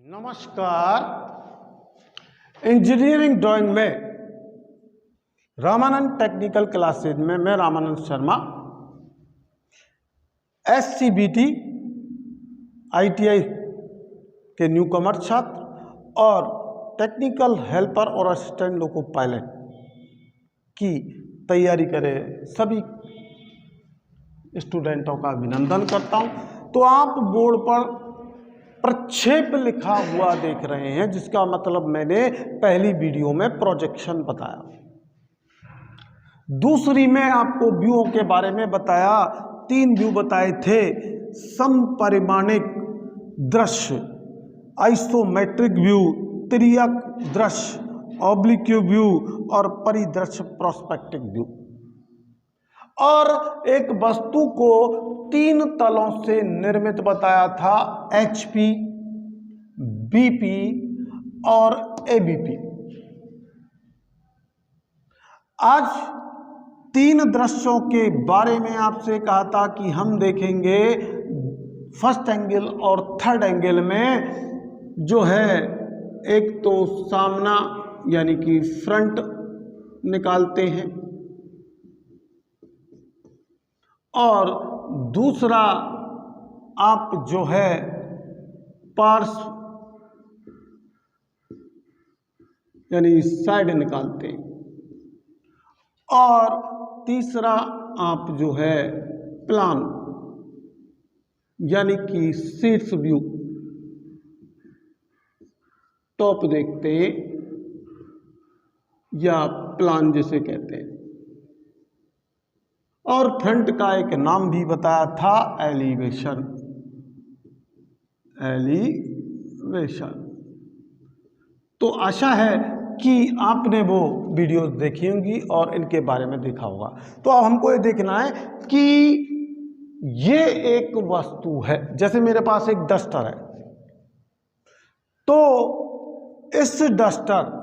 नमस्कार। Engineering drawing में Ramanand technical classes में मैं रामानंद शर्मा SCBT ITI के न्यू कमर छात्र और टेक्निकल हेल्पर और असिस्टेंट लोको पायलट की तैयारी करे सभी स्टूडेंटों का अभिनंदन करता हूं। तो आप बोर्ड पर प्रक्षेप लिखा हुआ देख रहे हैं, जिसका मतलब मैंने पहली वीडियो में प्रोजेक्शन बताया। दूसरी में आपको व्यूओं के बारे में बताया। 3 व्यू बताए थे: समपरिमाणिक दृश्य, आइसोमेट्रिक व्यू, तिर्यक दृश्य, ऑब्लिक व्यू और परिदृश्य प्रोस्पेक्टिव व्यू। और एक वस्तु को 3 तलों से निर्मित बताया था: HP, BP और ABP। आज 3 दृश्यों के बारे में आपसे कहा था कि हम देखेंगे फर्स्ट एंगल और थर्ड एंगल में जो है, एक तो सामना यानी कि फ्रंट निकालते हैं और दूसरा आप जो है पार्श्व यानी साइड निकालते हैं और तीसरा आप जो है प्लान यानी कि शीर्ष व्यू, टॉप देखते हैं या प्लान जिसे कहते हैं। और फ्रंट का एक नाम भी बताया था, एलिवेशन। एलिवेशन। तो आशा है कि आपने वो वीडियोस देखी होंगी और इनके बारे में देखा होगा। तो अब हमको ये देखना है कि ये एक वस्तु है। जैसे मेरे पास एक डस्टर है, तो इस डस्टर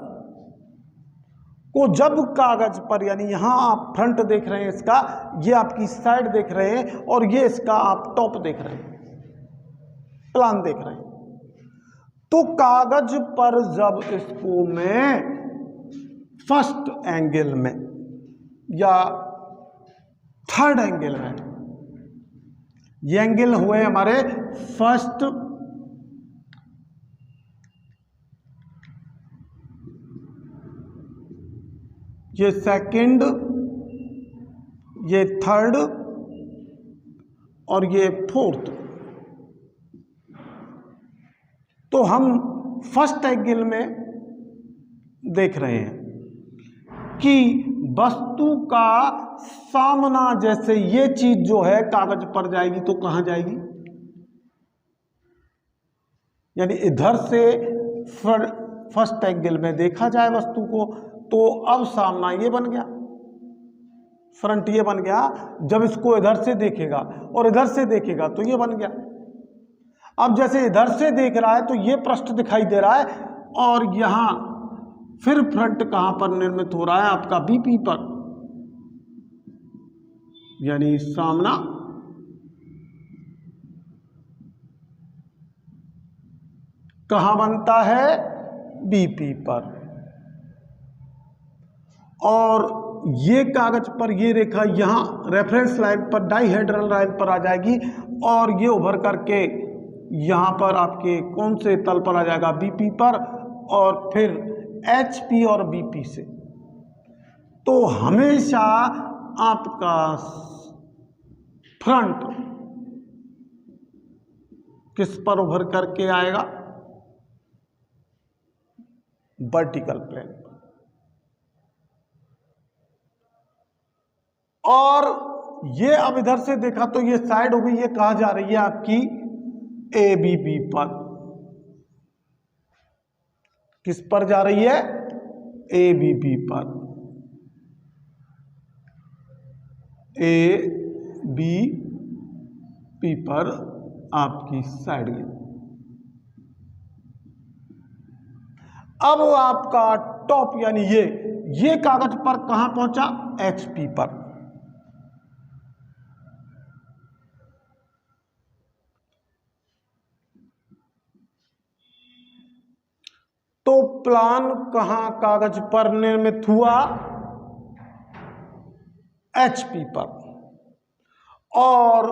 को जब कागज पर, यानी यहां आप फ्रंट देख रहे हैं इसका, ये आपकी साइड देख रहे हैं और ये इसका आप टॉप देख रहे हैं, प्लान देख रहे हैं। तो कागज पर जब इसको मैं फर्स्ट एंगल में या थर्ड एंगल में, ये एंगल हुए हमारे फर्स्ट, ये सेकंड, ये थर्ड और ये फोर्थ। तो हम फर्स्ट एंगल में देख रहे हैं कि वस्तु का सामना, जैसे ये चीज जो है कागज पर जाएगी तो कहां जाएगी, यानी इधर से फर्स्ट एंगल में देखा जाए वस्तु को, तो अब सामना ये बन गया, फ्रंट ये बन गया। जब इसको इधर से देखेगा और इधर से देखेगा तो ये बन गया। अब जैसे इधर से देख रहा है तो ये पृष्ठ दिखाई दे रहा है, और यहां फिर फ्रंट कहां पर निर्मित हो रहा है आपका, BP पर, यानी सामना। कहां बनता है, BP पर। और ये कागज पर ये रेखा यहां रेफरेंस लाइन पर, डाइहेड्रल लाइन पर आ जाएगी और ये उभर करके यहां पर आपके कौन से तल पर आ जाएगा, BP पर, और फिर HP और BP से। तो हमेशा आपका फ्रंट किस पर उभर करके आएगा, वर्टिकल प्लेन पर। और ये अब इधर से देखा तो ये साइड हो गई, ये कहा जा रही है आपकी ABP पर। किस पर जा रही है, ABP पर। ABP पर आपकी साइड गई। अब आपका टॉप यानी ये कागज पर कहां पहुंचा, HP पर। तो प्लान कहां कागज पर निर्मित हुआ? HP पर। और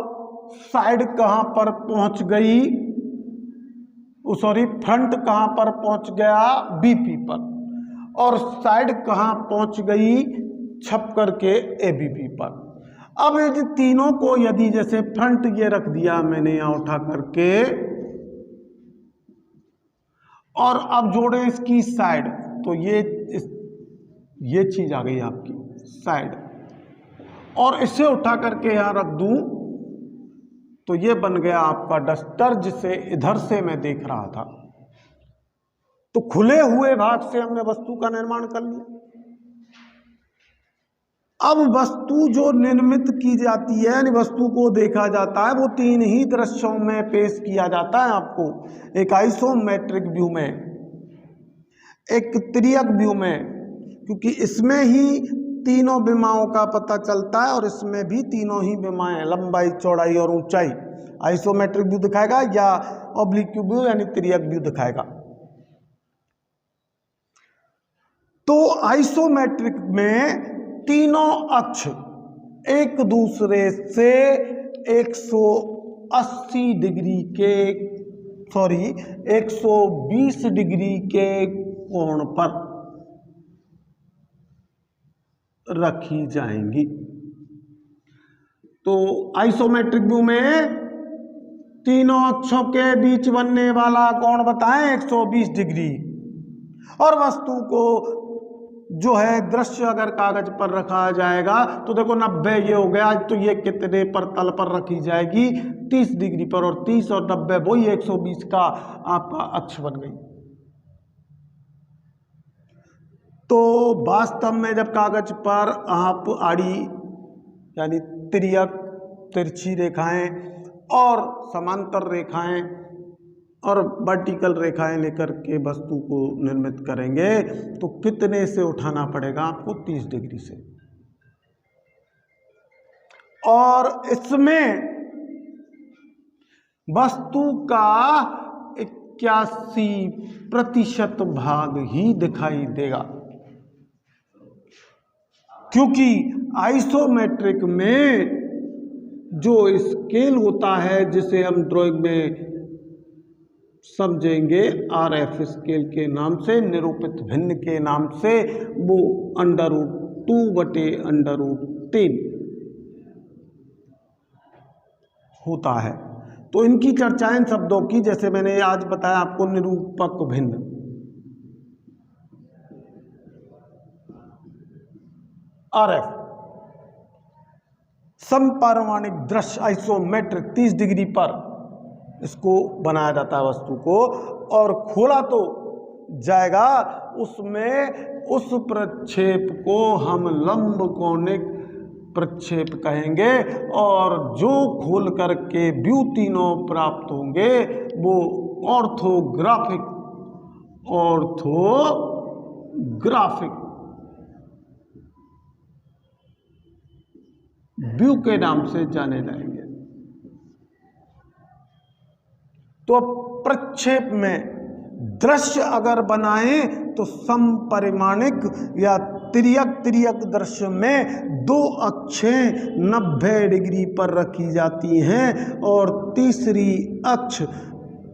साइड कहां पर पहुंच गई? सॉरी, फ्रंट कहां पर पहुंच गया? BP पर। और साइड कहां पहुंच गई? छप करके ABP पर। अब ये तीनों को यदि जैसे फ्रंट ये रख दिया मैंने यहां उठा करके, और अब जोड़े इसकी साइड, तो ये चीज आ गई आपकी साइड, और इसे उठा करके यहां रख दूं तो ये बन गया आपका डस्टर, जिसे इधर से मैं देख रहा था। तो खुले हुए भाग से हमने वस्तु का निर्माण कर लिया। अब वस्तु जो निर्मित की जाती है, यानी वस्तु को देखा जाता है, वो तीन ही दृश्यों में पेश किया जाता है आपको। एक आइसोमेट्रिक व्यू में, एक तिर्यक व्यू में, क्योंकि इसमें ही तीनों विमाओं का पता चलता है, और इसमें भी तीनों ही विमाएं, लंबाई, चौड़ाई और ऊंचाई, आइसोमेट्रिक व्यू दिखाएगा या ऑब्लिक व्यू यानी तिर्यक व्यू दिखाएगा। तो आइसोमेट्रिक में तीनों अक्ष एक दूसरे से 180 डिग्री के 120 डिग्री के कोण पर रखी जाएंगी। तो आइसोमेट्रिक व्यू में तीनों अक्षों के बीच बनने वाला कोण बताएं 120 डिग्री, और वस्तु को जो है दृश्य अगर कागज पर रखा जाएगा तो देखो 90 ये हो गया, तो ये कितने पर तल पर रखी जाएगी? 30 डिग्री पर, और 30 और 90 वही 120 का आपका अक्ष बन गई। तो वास्तव में जब कागज पर आप आड़ी यानी तिर्यक, तिरछी रेखाएं और समांतर रेखाएं और वर्टिकल रेखाएं लेकर के वस्तु को निर्मित करेंगे, तो कितने से उठाना पड़ेगा आपको? 30 डिग्री से। और इसमें वस्तु का 81% भाग ही दिखाई देगा, क्योंकि आइसोमेट्रिक में जो स्केल होता है, जिसे हम ड्राइंग में समझेंगे RF स्केल के नाम से, निरूपित भिन्न के नाम से, वो √2/√3 होता है। तो इनकी चर्चा इन शब्दों की, जैसे मैंने आज बताया आपको, निरूपक भिन्न, RF, समपरिमाणिक दृश्य आइसोमेट्रिक 30 डिग्री पर इसको बनाया जाता है वस्तु को, और खोला तो जाएगा, उसमें उस प्रक्षेप को हम लंब कोणिक प्रक्षेप कहेंगे, और जो खोल करके व्यू तीनों प्राप्त होंगे वो ऑर्थोग्राफिक व्यू के नाम से जाने जाएंगे। तो प्रक्षेप में दृश्य अगर बनाएं तो समपरिमाणिक या तिर्यक दृश्य में दो अक्षें 90 डिग्री पर रखी जाती हैं, और तीसरी अक्ष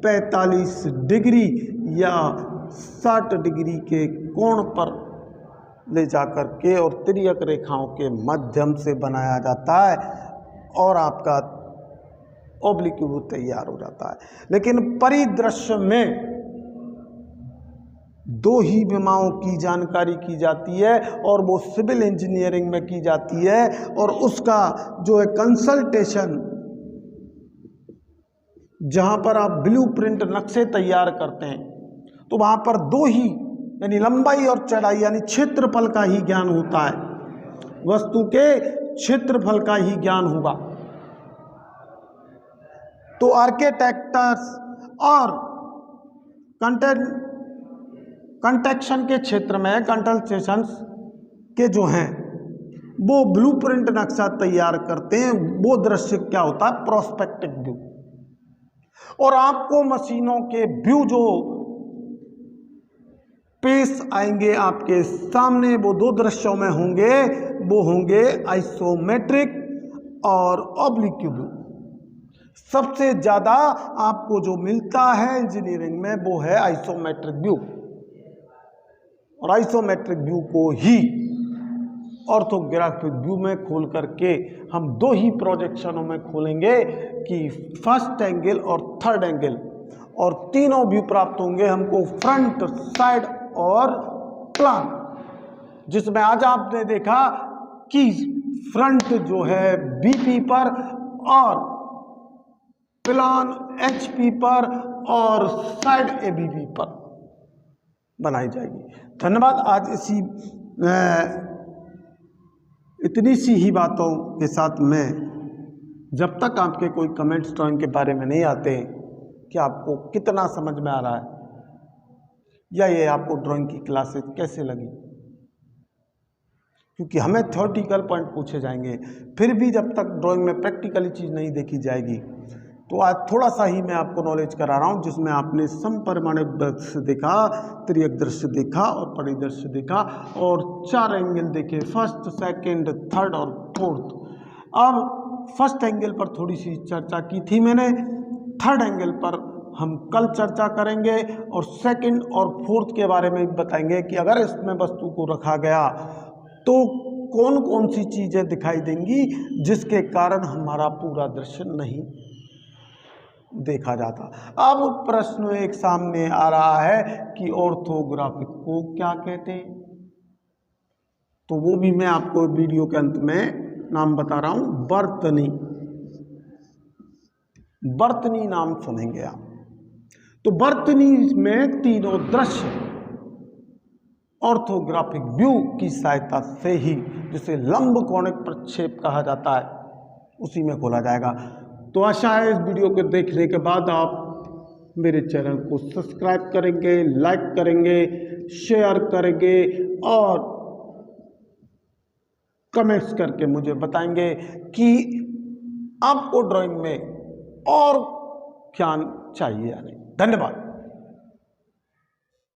45 डिग्री या 60 डिग्री के कोण पर ले जाकर के और तिर्यक रेखाओं के माध्यम से बनाया जाता है, और आपका ऑब्लिक व्यू तैयार हो जाता है। लेकिन परिदृश्य में दो ही विमाओं की जानकारी की जाती है, और वो सिविल इंजीनियरिंग में की जाती है, और उसका जो है कंसल्टेशन, जहाँ पर आप ब्लूप्रिंट नक्शे तैयार करते हैं, तो वहाँ पर दो ही यानी लंबाई और चौड़ाई यानी क्षेत्रफल का ही ज्ञान होता है, वस्तु के क्षेत्रफल का ही ज्ञान होगा। तो आर्किटेक्ट्स और कंटेक्शन के क्षेत्र में कंसल्टेशन के जो हैं वो ब्लूप्रिंट नक्शा तैयार करते हैं। वो दृश्य क्या होता है? Prospective view. और आपको मशीनों के व्यू जो पेश आएंगे आपके सामने। वो दो दृश्यों में होंगे, वो होंगे आइसोमेट्रिक और ऑब्लिक व्यू। सबसे ज़्यादा आपको जो मिलता है इंजीनियरिंग में वो है आइसोमेट्रिक व्यू, और आइसोमेट्रिक व्यू को ही ऑर्थोग्राफिक व्यू में खोल करके हम दो ही प्रोजेक्शनों में खोलेंगे कि फर्स्ट एंगल और थर्ड एंगल, और तीनों व्यू प्राप्त होंगे हमको फ्रंट, साइड और प्लान। जिसमें आज आपने देखा कि फ्रंट जो है बीपी पर और प्लान एचपी पर और साइड एबीपी पर बनाई जाएगी। धन्यवाद। आज इतनी सी ही बातों के साथ मैं, जब तक आपके कोई कमेंट्स ड्राइंग के बारे में नहीं आते कि आपको कितना समझ में आ रहा है या ये आपको ड्राइंग की क्लासेस कैसे लगी, क्योंकि हमें थ्योरेटिकल पॉइंट पूछे जाएंगे, फिर भी जब तक ड्राइंग में प्रैक्टिकली चीज़ नहीं देखी जाएगी। तो आज थोड़ा सा ही मैं आपको नॉलेज करा रहा हूँ, जिसमें आपने समपरिमाणिक दृश्य देखा, त्रियक दृश्य देखा और परिदृश्य देखा, और 4 एंगल देखे, फर्स्ट, सेकंड, थर्ड और फोर्थ। अब फर्स्ट एंगल पर थोड़ी सी चर्चा की थी मैंने, थर्ड एंगल पर हम कल चर्चा करेंगे, और सेकंड और फोर्थ के बारे में बताएंगे कि अगर इसमें वस्तु को रखा गया तो कौन कौन सी चीज़ें दिखाई देंगी जिसके कारण हमारा पूरा दृश्य नहीं देखा जाता। अब प्रश्न एक सामने आ रहा है कि ऑर्थोग्राफिक को क्या कहते हैं, तो वो भी मैं आपको वीडियो के अंत में नाम बता रहा हूं। बर्तनी, बर्तनी नाम सुनेंगे आप। तो बर्तनी में तीनों दृश्य ऑर्थोग्राफिक व्यू की सहायता से ही, जिसे लंब कोणिक प्रक्षेप कहा जाता है, उसी में खोला जाएगा। तो आशा है इस वीडियो को देखने के बाद आप मेरे चैनल को सब्सक्राइब करेंगे, लाइक करेंगे, शेयर करेंगे और कमेंट्स करके मुझे बताएंगे कि आपको ड्राइंग में और ज्ञान चाहिए या नहीं। धन्यवाद।